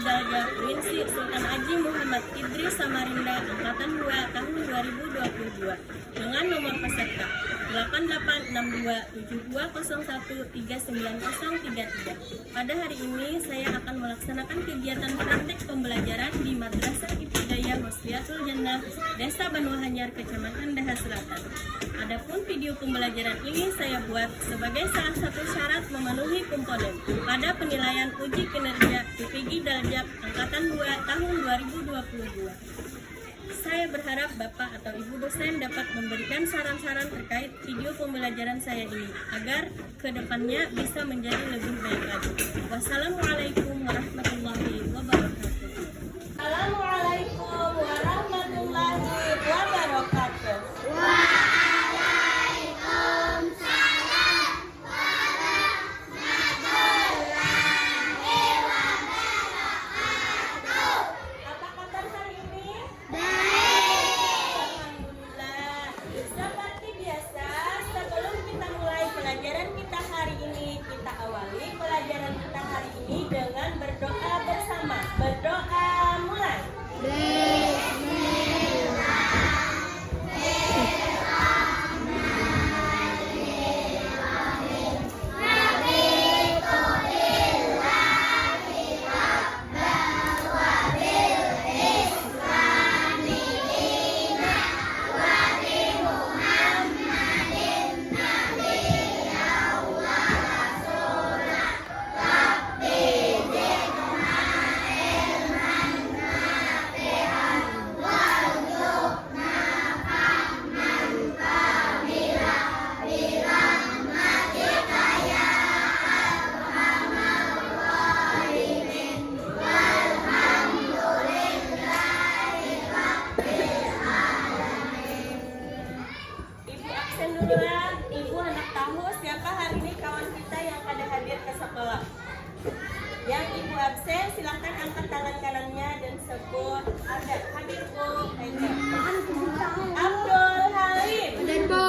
Dalga Provinsi Sultan Haji Muhammad Idris Samarinda Angkatan 2 tahun 2022 dengan nomor peserta 886272013933. Pada hari ini saya akan melaksanakan kegiatan praktik pembelajaran di Madrasah Ibtidaiyah Musliatul Jannah, Desa Banuhanyar, Kecamatan Daha Selatan. Adapun video pembelajaran ini saya buat sebagai salah satu syarat memenuhi komponen pada penilaian uji kinerja IPG Daljab Angkatan 2 tahun 2022. Saya berharap Bapak atau Ibu dosen dapat memberikan saran-saran terkait video pembelajaran saya ini agar kedepannya bisa menjadi lebih baik lagi. Wassalamualaikum warahmatullahi wabarakatuh. Assalamualaikum warahmatullahi wabarakatuh. Dengan berdoa bersama. Berdoa mulai. Ibu anak tahu siapa hari ini kawan kita yang pada hadir ke sekolah. Yang ibu absen silahkan angkat tangan kanannya dan sebut ada. Hadir Bu. Abdul Halim. Hadir Bu.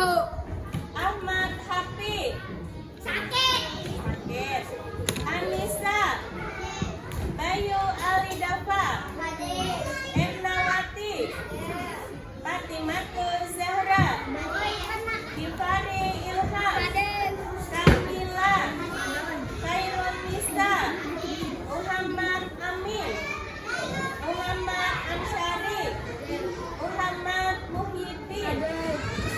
Ahmad Hafiz. Sakit. Anissa. Bayu Alidafa. Hadir. Emnawati. Fatimatul Zahra. Gifari Ilham, Sakila, Khairul Nisa, Muhammad Amin, Muhammad Ansyari, Muhammad Muhyiddin,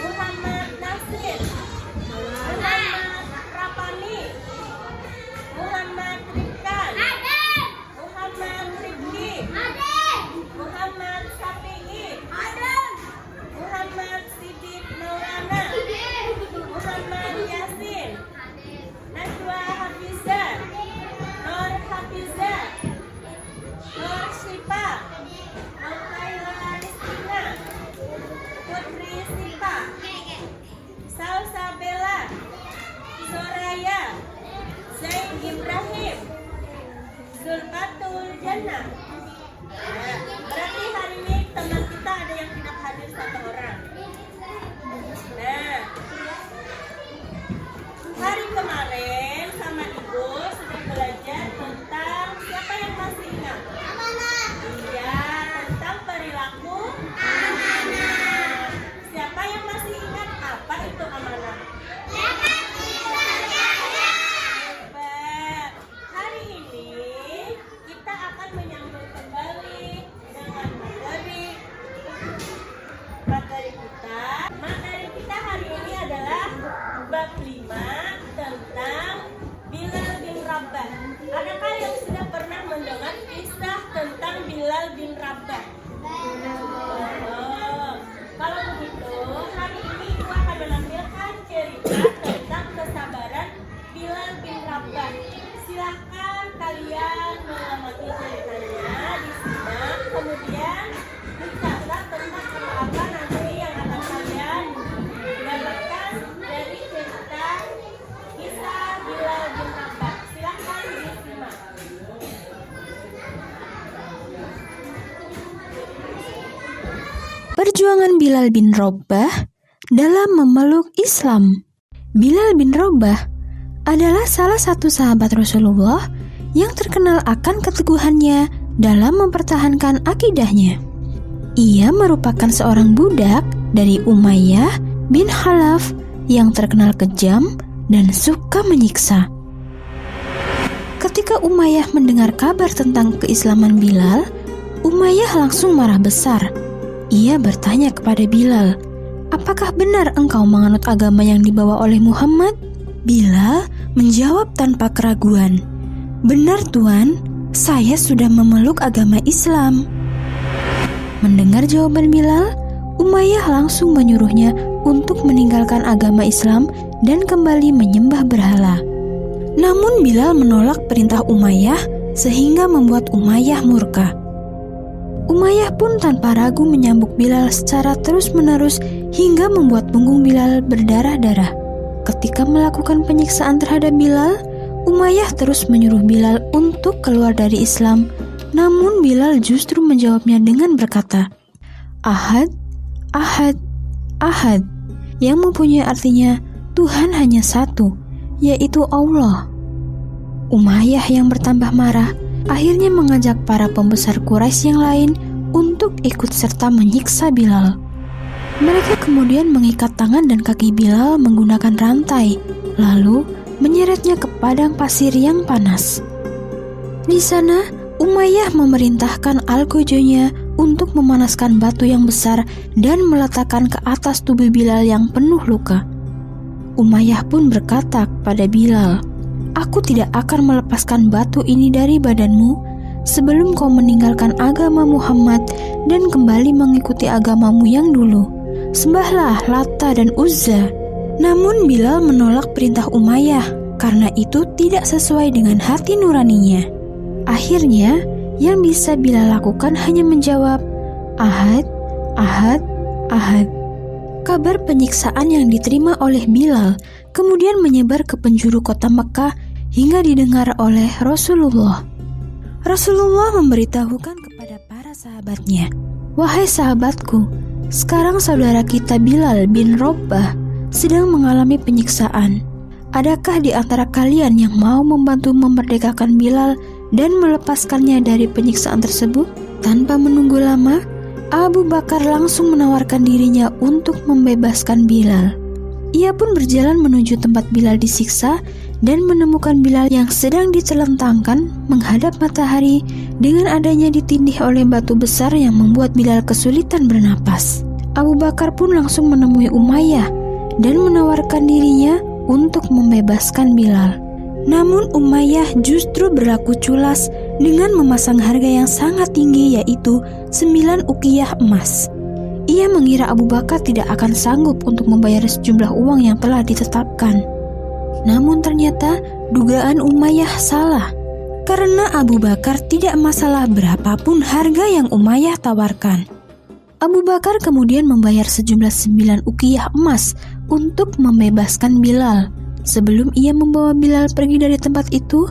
Muhammad Nasir, Muhammad Rapani, Muhammad Rifkan, Muhammad Rifki, Muhammad Safi'i, Muhammad Siddiq Maulana, Muhammad Yasin, Najwa Hafizah, Nur Hafizah, Nur Syifa, Al-Khaira Rizkina, Putri Sipa, Salsa Bella, Soraya, Zain Ibrahim, Zulfatul Jannah. Nah, berarti hari ini teman kita ada yang tidak hadir satu orang. Nah, hari kemarin sama Ibu sudah belajar tentang siapa yang masih ingat? Amanah. Iya, tentang perilaku amanah. Siapa yang masih ingat apa itu amanah? Hari ini kita akan menyambung kembali dengan materi kita. Materi kita hari ini adalah bab 5 tentang Bilal bin Rabah. Adakah yang sudah pernah mendengar kisah tentang Bilal bin Rabah? Kalau begitu, hari ini Ibu akan menampilkan cerita tentang kesabaran Bilal bin Rabah. Silahkan kalian mengamati ceritanya, disimak, kemudian dicatat tentang apa nanti yang akan kalian dapatkan dari cerita kisah Bilal bin Rabah. Silahkan disimak. Perjuangan Bilal bin Rabah dalam memeluk Islam. Bilal bin Rabah adalah salah satu sahabat Rasulullah yang terkenal akan keteguhannya dalam mempertahankan akidahnya. Ia merupakan seorang budak dari Umayyah bin Khalaf yang terkenal kejam dan suka menyiksa. Ketika Umayyah mendengar kabar tentang keislaman Bilal, Umayyah langsung marah besar. Ia bertanya kepada Bilal, "Apakah benar engkau menganut agama yang dibawa oleh Muhammad?" Bilal menjawab tanpa keraguan, "Benar Tuan, saya sudah memeluk agama Islam." Mendengar jawaban Bilal, Umayyah langsung menyuruhnya untuk meninggalkan agama Islam dan kembali menyembah berhala. Namun Bilal menolak perintah Umayyah sehingga membuat Umayyah murka. Umayyah pun tanpa ragu menyambuk Bilal secara terus-menerus hingga membuat punggung Bilal berdarah-darah. Ketika melakukan penyiksaan terhadap Bilal, Umayyah terus menyuruh Bilal untuk keluar dari Islam. Namun Bilal justru menjawabnya dengan berkata, "Ahad, Ahad, Ahad," yang mempunyai artinya Tuhan hanya satu, yaitu Allah. Umayyah yang bertambah marah akhirnya mengajak para pembesar Quraisy yang lain untuk ikut serta menyiksa Bilal. Mereka kemudian mengikat tangan dan kaki Bilal menggunakan rantai, lalu menyeretnya ke padang pasir yang panas. Di sana, Umayyah memerintahkan algojonya untuk memanaskan batu yang besar dan meletakkan ke atas tubuh Bilal yang penuh luka. Umayyah pun berkata kepada Bilal, "Aku tidak akan melepaskan batu ini dari badanmu sebelum kau meninggalkan agama Muhammad dan kembali mengikuti agamamu yang dulu. Sembahlah Lata dan Uzza." Namun Bilal menolak perintah Umayyah karena itu tidak sesuai dengan hati nuraninya. Akhirnya, yang bisa Bilal lakukan hanya menjawab, "Ahad, Ahad, Ahad." Kabar penyiksaan yang diterima oleh Bilal kemudian menyebar ke penjuru kota Mekah hingga didengar oleh Rasulullah. Rasulullah memberitahukan kepada para sahabatnya, "Wahai sahabatku, sekarang saudara kita Bilal bin Robah sedang mengalami penyiksaan. Adakah di antara kalian yang mau membantu memerdekakan Bilal dan melepaskannya dari penyiksaan tersebut?" Tanpa menunggu lama, Abu Bakar langsung menawarkan dirinya untuk membebaskan Bilal. Ia pun berjalan menuju tempat Bilal disiksa dan menemukan Bilal yang sedang ditelentangkan menghadap matahari dengan adanya ditindih oleh batu besar yang membuat Bilal kesulitan bernapas. Abu Bakar pun langsung menemui Umayyah dan menawarkan dirinya untuk membebaskan Bilal. Namun Umayyah justru berlaku culas dengan memasang harga yang sangat tinggi, yaitu 9 uqiyah emas. Ia mengira Abu Bakar tidak akan sanggup untuk membayar sejumlah uang yang telah ditetapkan. Namun ternyata dugaan Umayyah salah, karena Abu Bakar tidak masalah berapapun harga yang Umayyah tawarkan. Abu Bakar kemudian membayar sejumlah 9 uqiyah emas untuk membebaskan Bilal. Sebelum ia membawa Bilal pergi dari tempat itu,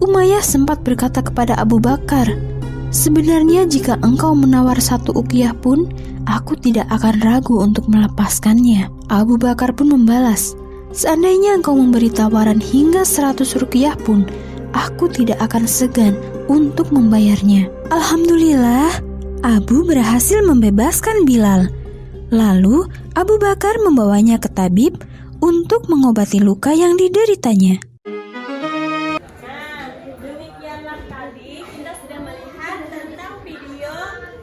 Umayyah sempat berkata kepada Abu Bakar, "Sebenarnya jika engkau menawar 1 uqiyah pun, aku tidak akan ragu untuk melepaskannya." Abu Bakar pun membalas, "Seandainya engkau memberi tawaran hingga 100 ruqyah pun, aku tidak akan segan untuk membayarnya." Alhamdulillah, Abu berhasil membebaskan Bilal. Lalu Abu Bakar membawanya ke tabib untuk mengobati luka yang dideritanya. Nah, demikianlah tadi kita sudah melihat tentang video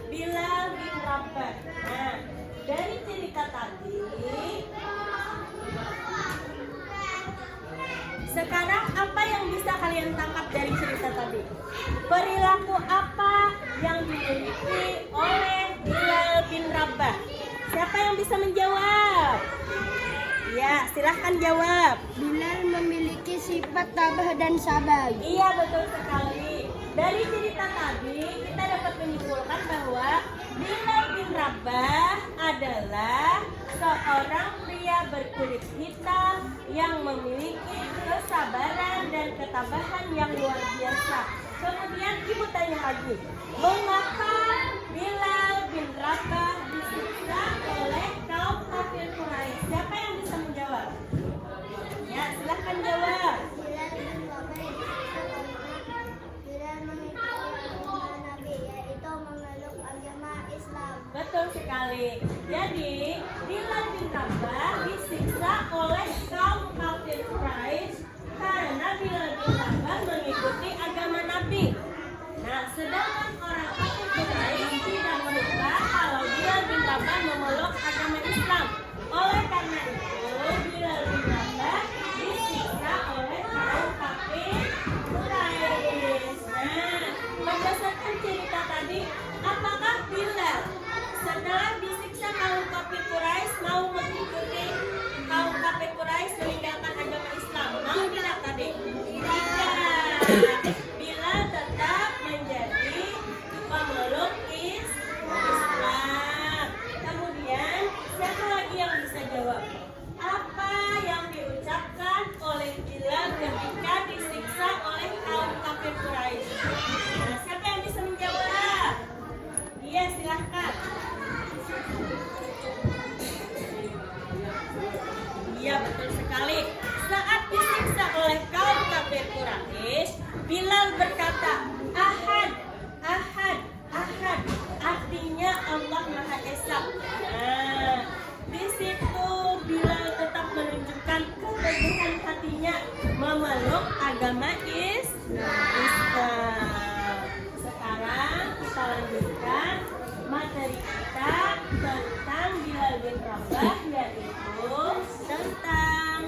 Bilal bin Rabah. Nah, dari cerita tadi, sekarang apa yang bisa kalian tangkap dari cerita tadi? Perilaku apa yang dimiliki oleh Bilal bin Rabah? Siapa yang bisa menjawab? Ya, silahkan jawab. Bilal memiliki sifat tabah dan sabar. Iya, betul sekali. Dari cerita tadi kita dapat menyimpulkan bahwa Bilal bin Rabah adalah seorang pria berkulit hitam yang memiliki kesabaran dan ketabahan yang luar biasa. Kemudian ibu tanya lagi, mengapa Bilal bin Rabah disiksa oleh kaum kafir Quraisy? Siapa yang bisa menjawab? Ya, silahkan jawab. sekali. Jadi, Bilal bin Rabah disiksa oleh kaum kafir Quraisy karena Bilal bin Rabah mengikuti agama Nabi. Nah, sedangkan orang kafir Quraisy tidak menyuka kalau Bilal bin Rabah memeluk agama Islam. Oleh karena itu, Bilal bin Rabah disiksa oleh kaum kafir Quraisy. Nah, berdasarkan cerita tadi, apakah Bilal setelah disiksa kaum kafir Quraisy mau mengikuti kaum kafir Quraisy meninggalkan agama Islam? Mau tidak tadi? Tidak. Bilal tetap menjadi pemeluk Islam. Kemudian siapa lagi yang bisa jawab? Apa yang diucapkan oleh Bilal ketika disiksa oleh kaum kafir Quraisy? Nah, siapa yang bisa menjawab? Iya, silahkan. Iya, betul sekali. Saat disiksa oleh kaum kafir Quraisy, Bilal berkata, Ahad, Ahad, Ahad. Artinya Allah Maha Esa. Nah, di situ Bilal tetap menunjukkan keteguhan hatinya memeluk agama Islam. Sekarang kita lanjutkan materi kita tentang Bilal bin Rabah, yaitu tentang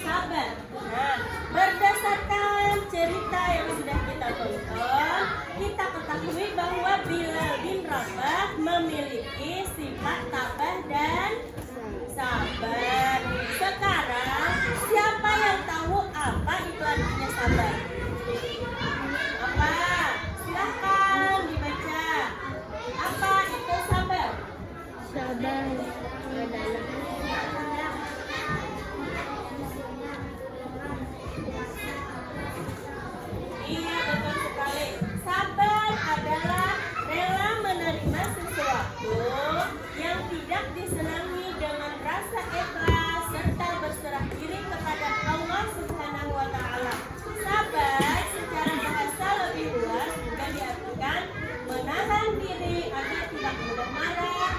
sabar. Nah, berdasarkan cerita yang sudah kita tonton, kita ketahui bahwa Bilal bin Rabah memiliki sifat tabah dan sabar. Sekarang, siapa yang tahu apa itu artinya sabar? Apa? Silahkan dibaca. Apa itu sabar? Sabar adalah Iya, betul sekali. Sabar adalah rela menerima sesuatu yang tidak disenangi dengan rasa ikhlas serta berserah diri kepada Allah Subhanahu wa taala. Sabar secara bahasa lebih luas juga diartikan menahan diri agar tidak mudah marah,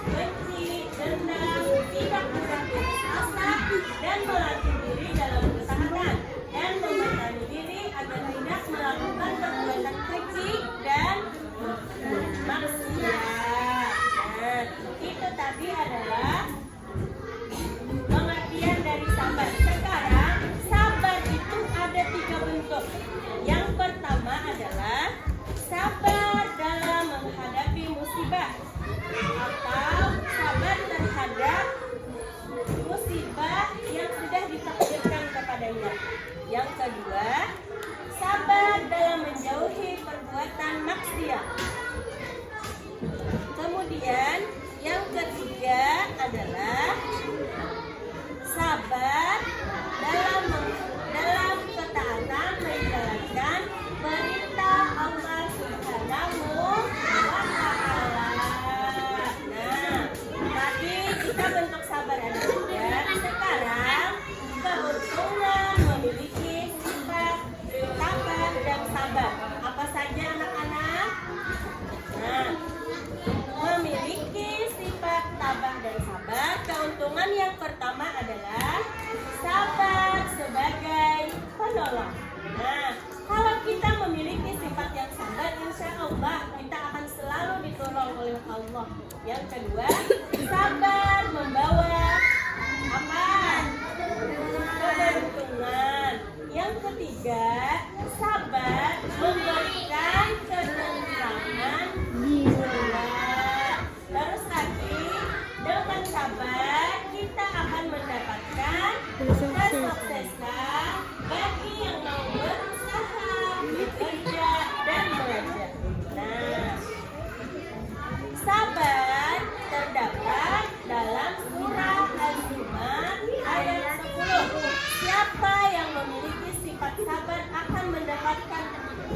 benci, dendam, tidak mudah putus asa, dan melatih diri dalam ketaatan dan memberani diri agar tidak melakukan perbuatan keji dan maksiat. Nah, itu tadi adalah pengertian dari sabar. Sekarang, sabar itu ada 3 bentuk. Yang pertama adalah sabar dalam menghadapi musibah atau sabar terhadap musibah yang sudah ditakdirkan kepadanya. Yang kedua, sabar dalam menjauhi perbuatan maksiat. Kemudian yang ketiga adalah sabar dalam ketaatan menjalankan perintah Allah Subhanahu wa taala. Nah, tadi kita bentuk sabar ada 3. Sekarang keuntungan memiliki sifat sabar dan sabar. Apa saja anak-anak? Nah, memiliki sifat tabah dan sabar. Keuntungan yang pertama adalah sabar sebagai penolong. Nah, kalau kita memiliki sifat yang sabar, insya Allah kita akan selalu ditolong oleh Allah. Yang kedua, sabar membawa apa? Keberuntungan. Yang ketiga, sabar memberikan ketentraman jiwa. Terus lagi, dengan sabar kita akan mendapatkan kesuksesan bagi yang mau berusaha, bekerja, dan belajar. Nah, sabar terdapat dalam surah Az-Zumar ayat 10. Siapa yang memiliki sifat sabar akan mendapatkan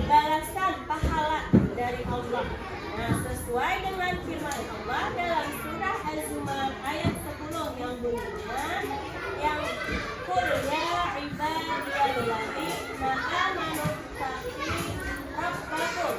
balasan pahala dari Allah. Nah, sesuai dengan firman Allah dalam surah Az-Zumar ayat 10 yang bunyinya, yang qul ya ibadiyalladzina amanu taqi rabbakum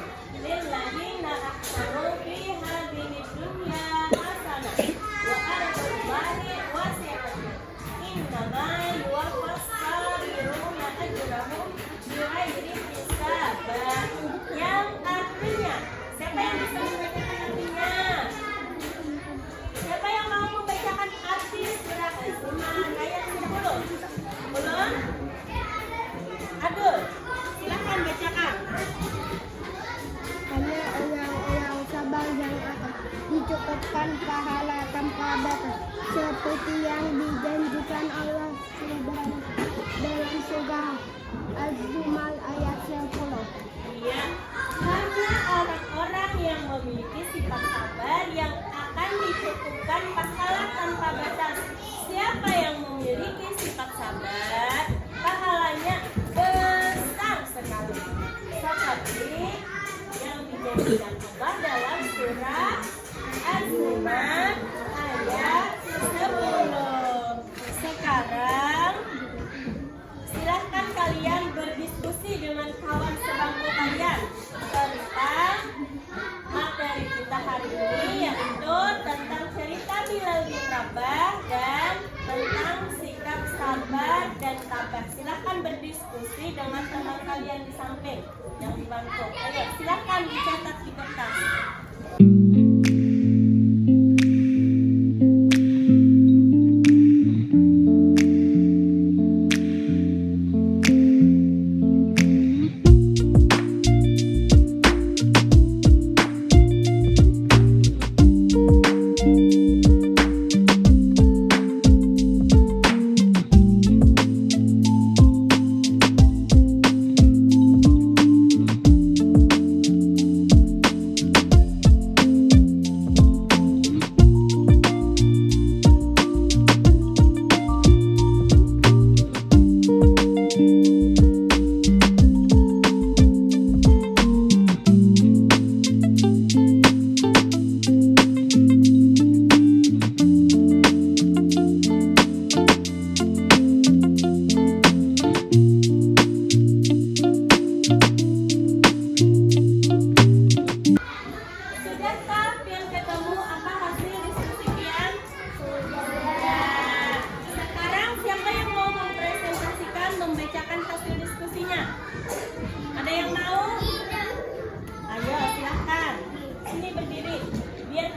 seperti yang dijanjikan Allah dalam surah Az-Zumar ayat 10. Iya, karena orang-orang yang memiliki sifat sabar yang akan dicukupkan pahala tanpa batas. Siapa yang memiliki sifat sabar, pahalanya besar sekali. Seperti yang dijanjikan Allah dalam surah Az-Zumar ayat 10. Sekarang silahkan kalian berdiskusi dengan kawan sebangku kalian tentang materi kita hari ini, yaitu tentang cerita Bilal bin Rabah dan tentang sikap sabar dan tabah. Silahkan berdiskusi dengan teman kalian di samping yang di bangku. Ayo silahkan dicatat di kertas.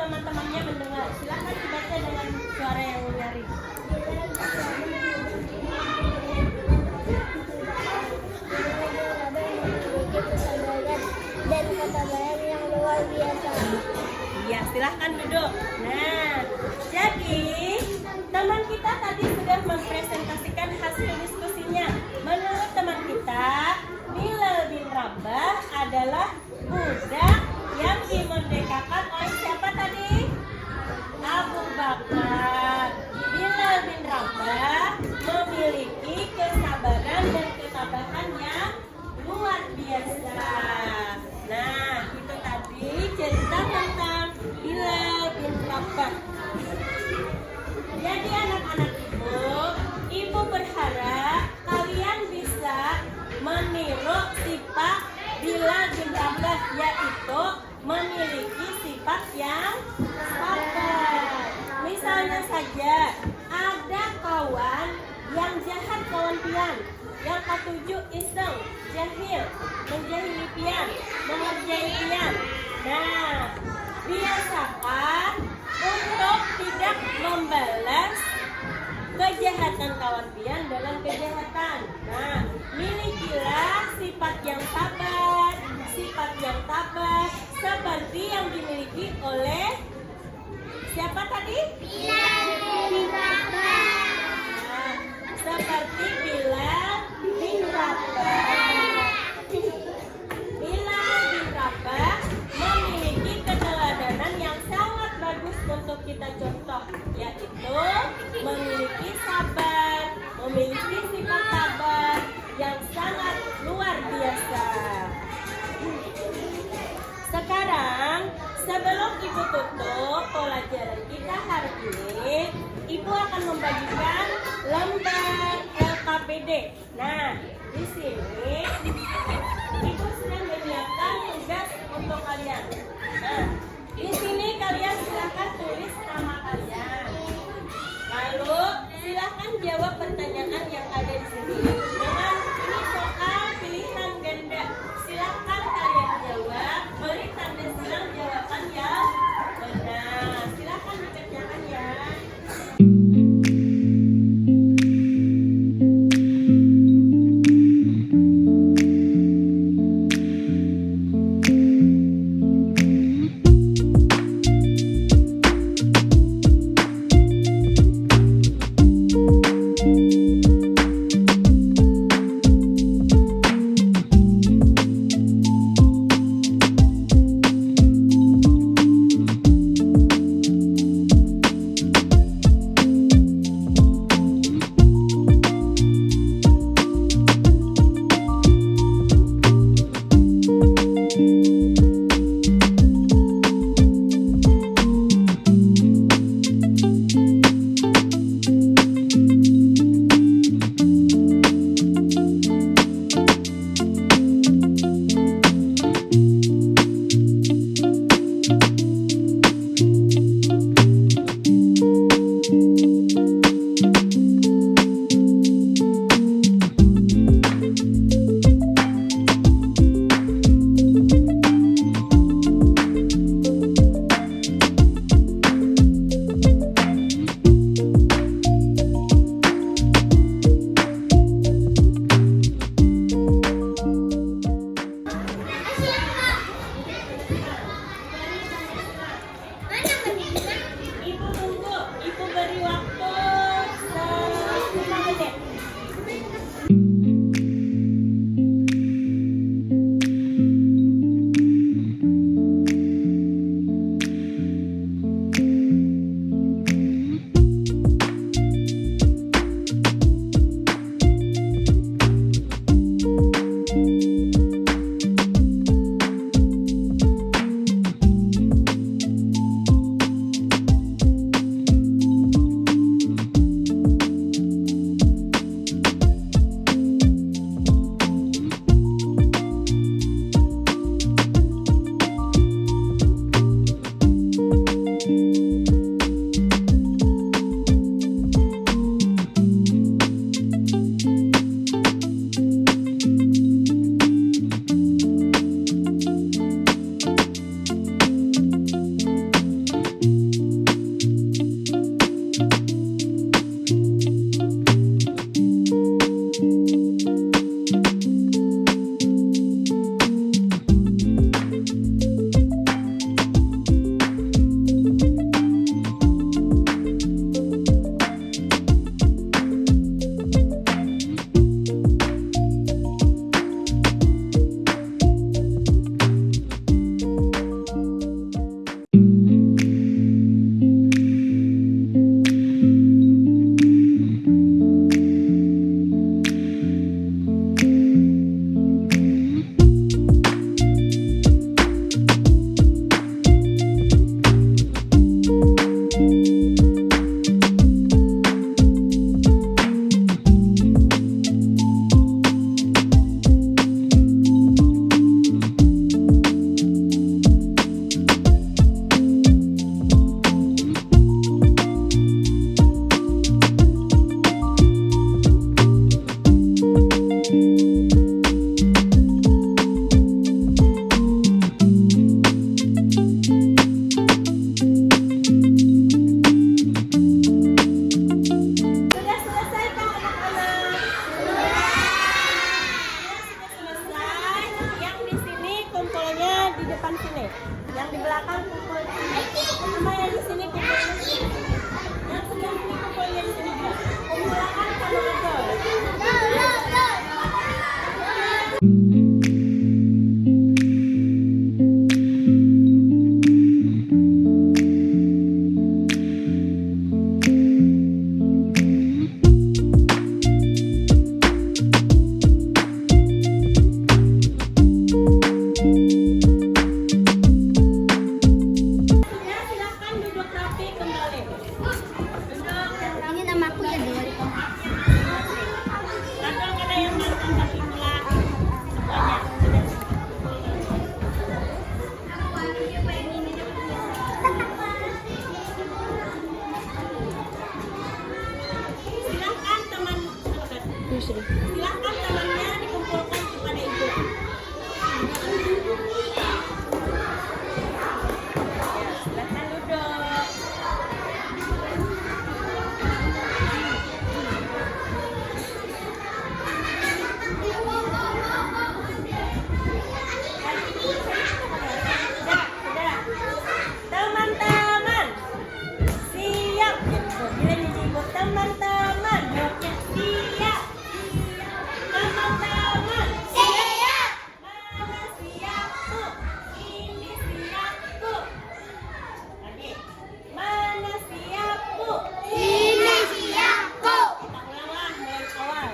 Teman-temannya mendengar. Silahkan dibaca dengan suara yang nyaring. Dan ketabahan yang luar biasa. Iya, silahkan duduk. Nah, jadi teman kita tadi sudah mempresentasikan hasil diskusinya. Menurut teman kita, Bilal bin Rabah adalah budak yang dimerdekakan oleh siapa tadi? Abu Bakar. Bilal bin Rabah memiliki kesabaran dan ketabahan yang luar biasa. Nah, itu tadi cerita tentang Bilal bin Rabah. Jadi anak-anak ibu berharap kalian bisa meniru sifat Bilal bin Rabah, yaitu memiliki sifat yang sabar. Misalnya saja, ada kawan yang jahat kawan pian, yang ketujuh iseng, jahil, menjahili pian, mengerjai pian. Nah, biasakan untuk tidak membalas kejahatan kawan pian dalam kejahatan. Nah, milikilah sifat yang sabar, sifat yang tabah, seperti yang dimiliki oleh siapa tadi? Bilal bin Rabah. Nah, seperti Bilal bin Rabah. Bilal bin Rabah memiliki keteladanan yang sangat bagus untuk kita contoh, yaitu memiliki sabar, memiliki sifat sabar yang sangat luar biasa. Sekarang, sebelum Ibu tutup pelajaran kita hari ini, Ibu akan membagikan lembar LKPD. Nah, di sini Ibu sedang menyiapkan tugas untuk kalian. Nah, di sini kalian silakan tulis nama kalian. Lalu silakan jawab pertanyaan yang ada di sini. Dengan ini soal pilihan ganda. Silakan kalian jawab, beri tanda silang jawaban yang benar. Silakan dikerjakan ya. depan sini. Yang di belakang pukul sama yang di sini pukul di sini. Yang sebelah sini pukulnya di sini juga. Silakan kamu ngobrol. Silakan duduk rapi kembali. Duduk. Ini namaku ya, Dek. Kadang ada yang mantan tapi pulang. Semuanya. Silakan teman. Silakan temannya dikumpulkan kepada ibu. Silakan duduk. Sudah. Teman-teman, siap. Bila disebut teman-teman, jawabnya siap. Teman-teman, siap. Mana siap, Bu? Ini siap, Bu. Lagi. Mana siap, Bu? Ini siap, Bu. Kita ulanglah dari awal.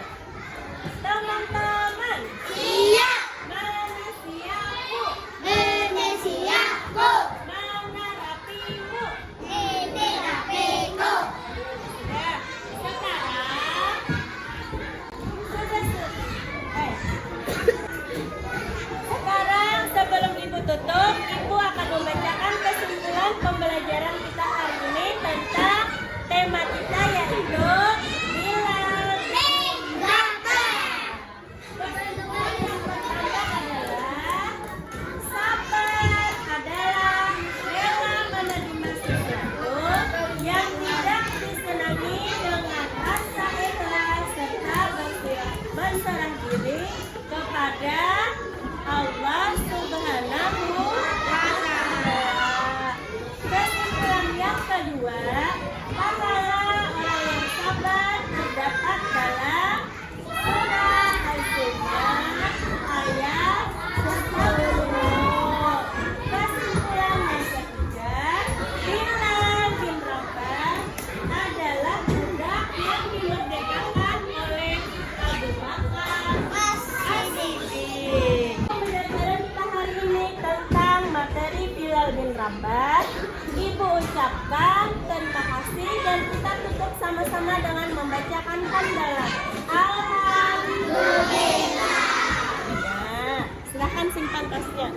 Teman-teman, Siap. mana siap, Bu? Ini siap, Bu. Mana rapi, Bu? Ini rapiku. Sudah. Sekarang sebelum Ibu tutup, Ibu akan membacakan kesimpulan pembelajaran kita hari ini tentang tema kita yaitu Bilal bin Rabah. Kesimpulan yang pertama adalah sabar adalah rela menerima sesuatu yang tidak disenangi dengan rasa ikhlas serta berserah diri kepada Allah Subhanahu wa Ta'ala. Kesimpulan yang kedua, pahala orang yang sabar terdapat dalam surah Al-Zumar ayat 10. Kesimpulan yang ketiga, Bilal bin Rabah adalah budak yang dimerdekakan oleh Abu Bakar As-Siddiq. Pembelajaran kita hari ini tentang materi Bilal bin Rabah. Ibu ucapkan terima kasih dan kita tutup sama-sama dengan membacakan hamdalah. Alhamdulillah. Ya, silahkan simpan tasnya.